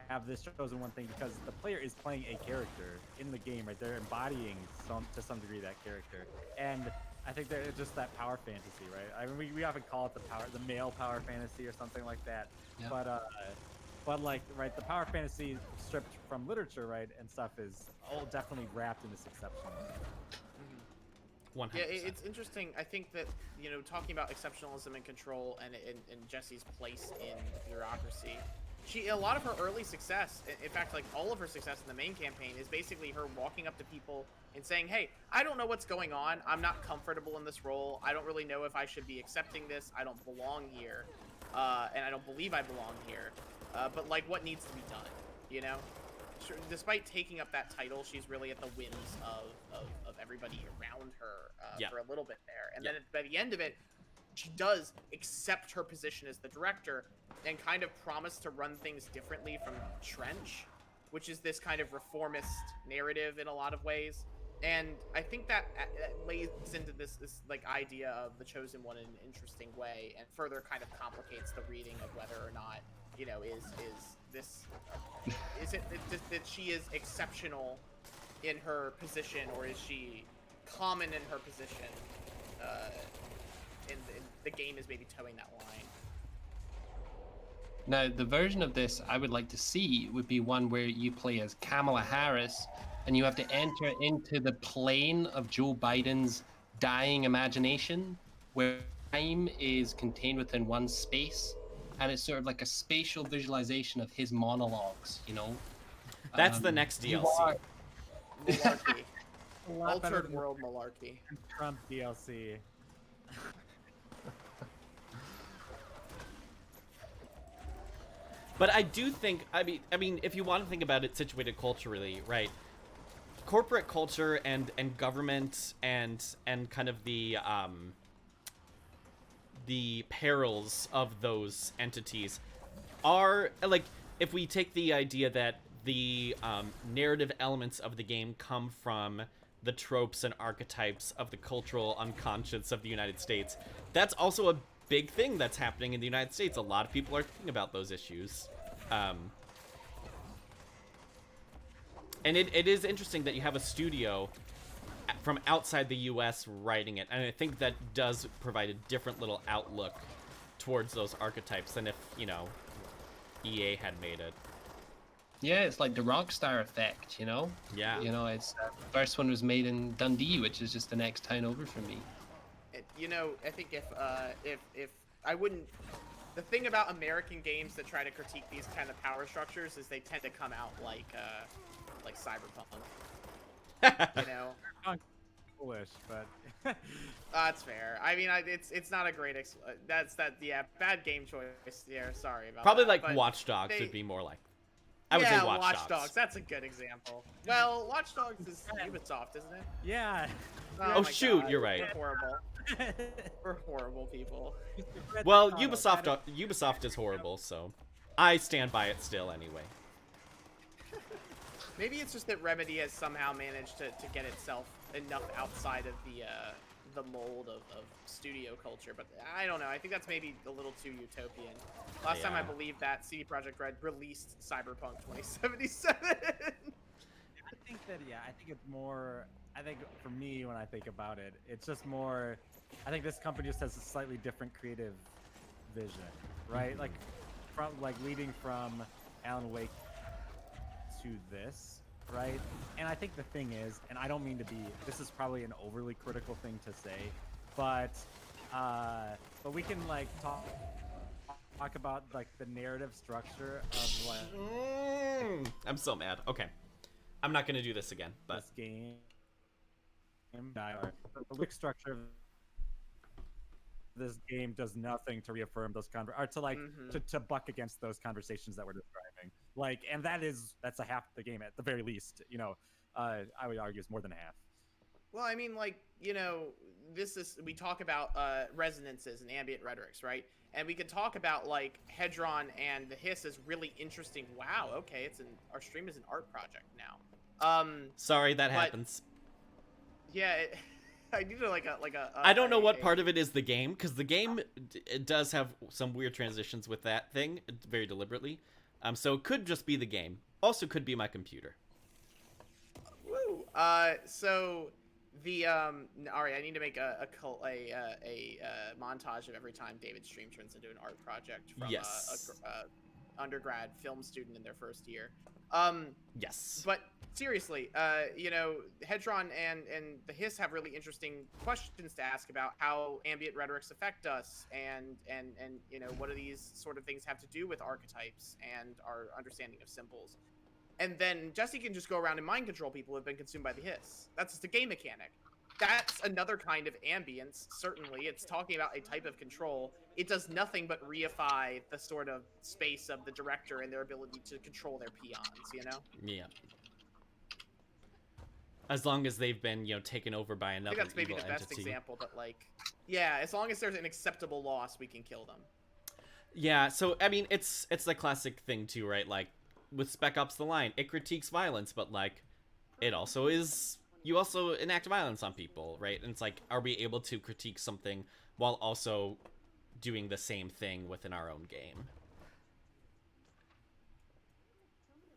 have this chosen one thing because the player is playing a character in the game, right? They're embodying to some degree that character, and I think that it's just that power fantasy, right? I mean, we often call it the male power fantasy or something like that. Yeah. But like, right, the power fantasy stripped from literature, right, and stuff is all definitely wrapped in this exception. 100%. Yeah, it's interesting. I think that, talking about exceptionalism and control and Jessie's place in bureaucracy, a lot of her early success, in fact, like all of her success in the main campaign, is basically her walking up to people and saying, hey, I don't know what's going on. I'm not comfortable in this role. I don't really know if I should be accepting this. I don't belong here. And I don't believe I belong here. But, like, what needs to be done, Despite taking up that title, she's really at the whims of everybody around her for a little bit there. And then by the end of it, she does accept her position as the director and kind of promise to run things differently from Trench, which is this kind of reformist narrative in a lot of ways. And I think that lays into this like idea of the chosen one in an interesting way, and further kind of complicates the reading of whether or not, is it that she is exceptional in her position, or is she common in her position? And the game is maybe towing that line. Now, the version of this I would like to see would be one where you play as Kamala Harris, and you have to enter into the plane of Joe Biden's dying imagination, where time is contained within one space, and it's sort of like a spatial visualization of his monologues, That's the next DLC. Malarkey. Altered world malarkey. Trump DLC. But I do think, I mean, if you want to think about it situated culturally, right? Corporate culture and government and kind of the perils of those entities are, like, if we take the idea that the narrative elements of the game come from the tropes and archetypes of the cultural unconscious of the United States, that's also a big thing that's happening in the United States. A lot of people are thinking about those issues. And it is interesting that you have a studio from outside the US writing it, and I think that does provide a different little outlook towards those archetypes than if, EA had made it. Yeah, it's like the Rockstar effect, Yeah. It's the first one was made in Dundee, which is just the next town over for me. I think if I wouldn't, the thing about American games that try to critique these kind of power structures is they tend to come out like Cyberpunk. Foolish, but That's fair. I mean, it's not a great bad game choice. Yeah, sorry about Probably that. like But Watch Dogs would be more like. I would yeah, say Watch Dogs. Dogs. That's a good example. Well, Watch Dogs is Ubisoft, isn't it? yeah. Oh, my shoot, God. you're right. We're horrible. We're horrible people. Well, Ubisoft is horrible, so I stand by it still anyway. Maybe it's just that Remedy has somehow managed to get itself enough outside of the mold of studio culture, but I don't know. I think that's maybe a little too utopian. Last time I believe that CD Projekt Red released Cyberpunk 2077. I think it's more. I think for me, when I think about it, it's just more. I think this company just has a slightly different creative vision, right? Like, leading from Alan Wake to this, right? And I think the thing is, and I don't mean to be. This is probably an overly critical thing to say, but we can like talk about like the narrative structure of like. I'm so mad. Okay, I'm not gonna do this again. But this game, the weak structure of this game does nothing to reaffirm those or to like to buck against those conversations that we're describing. Like, and that's a half the game at the very least. I would argue is more than a half. Well, I mean, like, we talk about resonances and ambient rhetorics, right? And we could talk about like Hedron and the Hiss as really interesting. Wow, okay, our stream is an art project now. Sorry, that happens. Yeah, I need to like a. I don't know what part of it is the game, because the game it does have some weird transitions with that thing very deliberately. So it could just be the game. Also, could be my computer. Woo. So the all right, I need to make a montage of every time David's stream turns into an art project from yes. a undergrad film student in their first year. Yes. But seriously, Hedron and the Hiss have really interesting questions to ask about how ambient rhetorics affect us, and what do these sort of things have to do with archetypes and our understanding of symbols. And then Jesse can just go around and mind control people who have been consumed by the Hiss. That's just a game mechanic. That's another kind of ambience, certainly. It's talking about a type of control. It does nothing but reify the sort of space of the director and their ability to control their peons, Yeah. As long as they've been, taken over by another I think that's maybe evil the best entity. example, but yeah, as long as there's an acceptable loss, we can kill them. Yeah, so I mean, it's the classic thing too, right? Like with Spec Ops: The Line, it critiques violence, but it also is, you also enact violence on people, right? And it's like, are we able to critique something while also doing the same thing within our own game?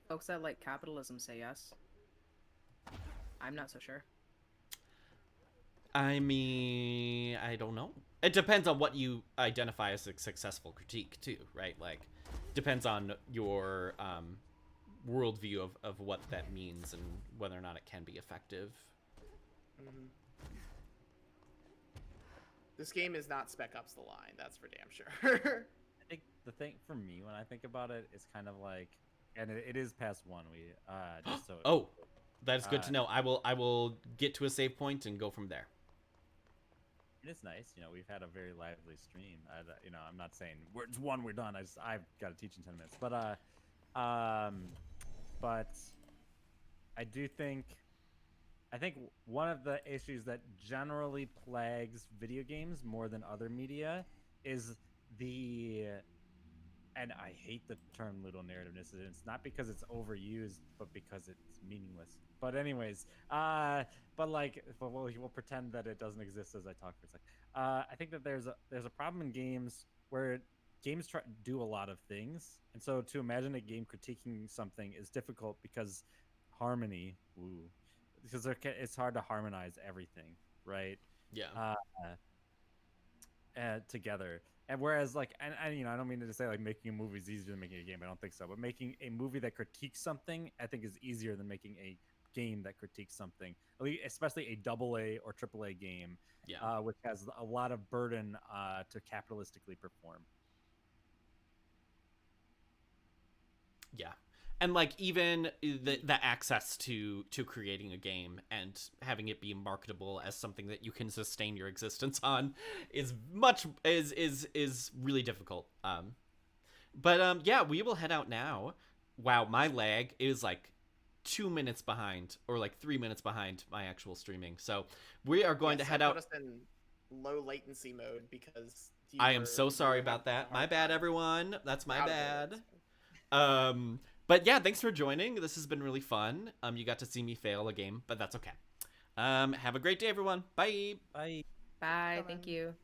Folks that like capitalism say yes. I'm not so sure. I mean, I don't know. It depends on what you identify as a successful critique too, right? Depends on your worldview of what that means and whether or not it can be effective. Mm-hmm. This game is not Spec Ops: The Line, that's for damn sure. I think the thing for me when I think about it is kind of like, and it is past 1 week. Just so. Oh, that's good to know. I will get to a save point and go from there. It is nice, we've had a very lively stream. I'm not saying it's 1, we're done. I've got to teach in 10 minutes, but I do think. I think one of the issues that generally plagues video games more than other media is and I hate the term ludonarrativeness. It's not because it's overused, but because it's meaningless. But anyways, we'll pretend that it doesn't exist as I talk for a sec. I think that there's a problem in games where games try to do a lot of things, and so to imagine a game critiquing something is difficult because harmony, because it's hard to harmonize everything, right? Yeah. Together. And whereas and I don't mean to say making a movie is easier than making a game. I don't think so. But making a movie that critiques something, I think, is easier than making a game that critiques something. Especially a AA or AAA game, which has a lot of burden to capitalistically perform. Yeah. And even the access to creating a game and having it be marketable as something that you can sustain your existence on is really difficult. Yeah, we will head out now. Wow, my lag is 2 minutes behind, or 3 minutes behind my actual streaming. So we are going to head out. Put us in low latency mode because I am so sorry about that. My bad, everyone. That's my bad. But yeah, thanks for joining. This has been really fun. You got to see me fail a game, but that's okay. Have a great day, everyone. Bye. Bye. Bye. Thank you.